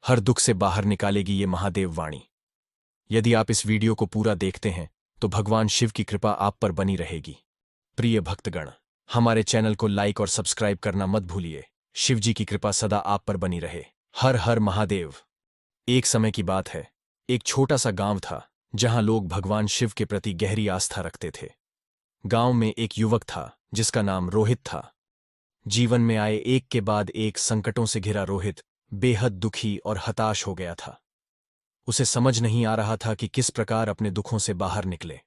हर दुख से बाहर निकालेगी ये महादेव वाणी। यदि आप इस वीडियो को पूरा देखते हैं तो भगवान शिव की कृपा आप पर बनी रहेगी। प्रिय भक्तगण, हमारे चैनल को लाइक और सब्सक्राइब करना मत भूलिए। शिव जी की कृपा सदा आप पर बनी रहे। हर हर महादेव। एक समय की बात है, एक छोटा सा गांव था जहां लोग भगवान शिव के प्रति गहरी आस्था रखते थे। गांव में एक युवक था जिसका नाम रोहित था। जीवन में आए एक के बाद एक संकटों से घिरा रोहित बेहद दुखी और हताश हो गया था। उसे समझ नहीं आ रहा था कि किस प्रकार अपने दुखों से बाहर निकले।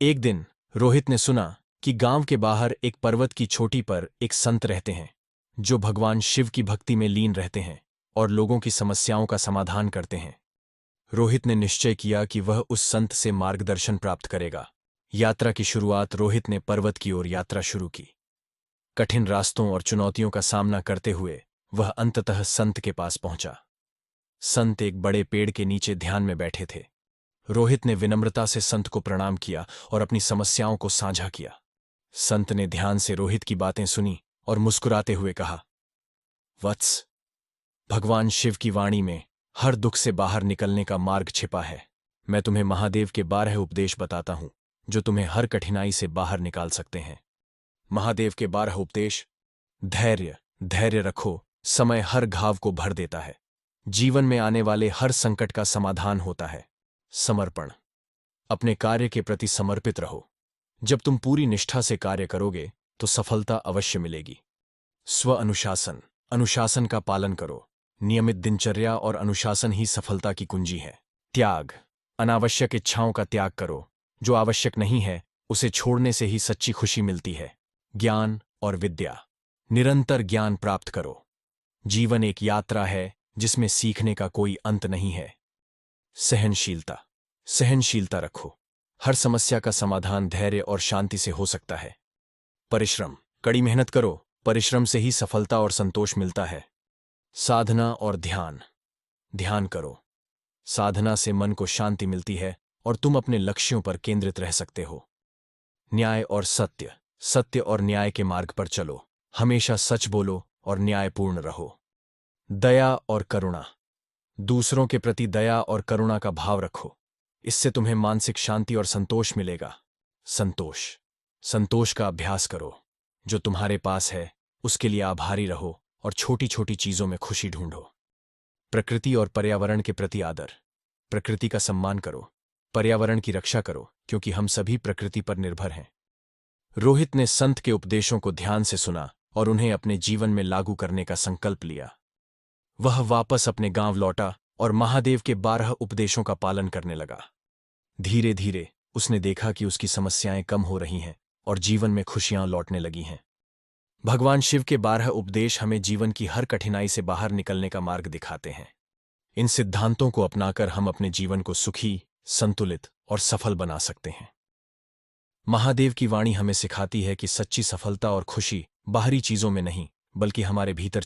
एक दिन रोहित ने सुना कि गांव के बाहर एक पर्वत की चोटी पर एक संत रहते हैं जो भगवान शिव की भक्ति में लीन रहते हैं और लोगों की समस्याओं का समाधान करते हैं। रोहित ने निश्चय किया कि वह उस संत से मार्गदर्शन प्राप्त करेगा। यात्रा की शुरुआत रोहित ने पर्वत की ओर यात्रा शुरू की। कठिन रास्तों और चुनौतियों का सामना करते हुए वह अंततः संत के पास पहुंचा। संत एक बड़े पेड़ के नीचे ध्यान में बैठे थे। रोहित ने विनम्रता से संत को प्रणाम किया और अपनी समस्याओं को साझा किया। संत ने ध्यान से रोहित की बातें सुनी और मुस्कुराते हुए कहा, वत्स, भगवान शिव की वाणी में हर दुख से बाहर निकलने का मार्ग छिपा है। मैं तुम्हें महादेव के 12 उपदेश बताता हूं जो तुम्हें हर कठिनाई से बाहर निकाल सकते हैं। महादेव के 12 उपदेश। धैर्य। धैर्य रखो, समय हर घाव को भर देता है। जीवन में आने वाले हर संकट का समाधान होता है। समर्पण। अपने कार्य के प्रति समर्पित रहो। जब तुम पूरी निष्ठा से कार्य करोगे तो सफलता अवश्य मिलेगी। स्व अनुशासन। अनुशासन का पालन करो। नियमित दिनचर्या और अनुशासन ही सफलता की कुंजी है। त्याग। अनावश्यक इच्छाओं का त्याग करो। जो आवश्यक नहीं है उसे छोड़ने से ही सच्ची खुशी मिलती है। ज्ञान और विद्या। निरंतर ज्ञान प्राप्त करो। जीवन एक यात्रा है जिसमें सीखने का कोई अंत नहीं है। सहनशीलता। सहनशीलता रखो। हर समस्या का समाधान धैर्य और शांति से हो सकता है। परिश्रम। कड़ी मेहनत करो। परिश्रम से ही सफलता और संतोष मिलता है। साधना और ध्यान। ध्यान करो। साधना से मन को शांति मिलती है और तुम अपने लक्ष्यों पर केंद्रित रह सकते हो। न्याय और सत्य। सत्य और न्याय के मार्ग पर चलो। हमेशा सच बोलो और न्यायपूर्ण रहो। दया और करुणा। दूसरों के प्रति दया और करुणा का भाव रखो। इससे तुम्हें मानसिक शांति और संतोष मिलेगा। संतोष। संतोष का अभ्यास करो। जो तुम्हारे पास है उसके लिए आभारी रहो और छोटी छोटी चीजों में खुशी ढूंढो। प्रकृति और पर्यावरण के प्रति आदर। प्रकृति का सम्मान करो। पर्यावरण की रक्षा करो क्योंकि हम सभी प्रकृति पर निर्भर हैं। रोहित ने संत के उपदेशों को ध्यान से सुना और उन्हें अपने जीवन में लागू करने का संकल्प लिया। वह वापस अपने गांव लौटा और महादेव के 12 उपदेशों का पालन करने लगा। धीरे धीरे उसने देखा कि उसकी समस्याएं कम हो रही हैं और जीवन में खुशियां लौटने लगी हैं। भगवान शिव के 12 उपदेश हमें जीवन की हर कठिनाई से बाहर निकलने का मार्ग दिखाते हैं। इन सिद्धांतों को अपनाकर हम अपने जीवन को सुखी, संतुलित और सफल बना सकते हैं। महादेव की वाणी हमें सिखाती है कि सच्ची सफलता और खुशी बाहरी चीजों में नहीं बल्कि हमारे भीतर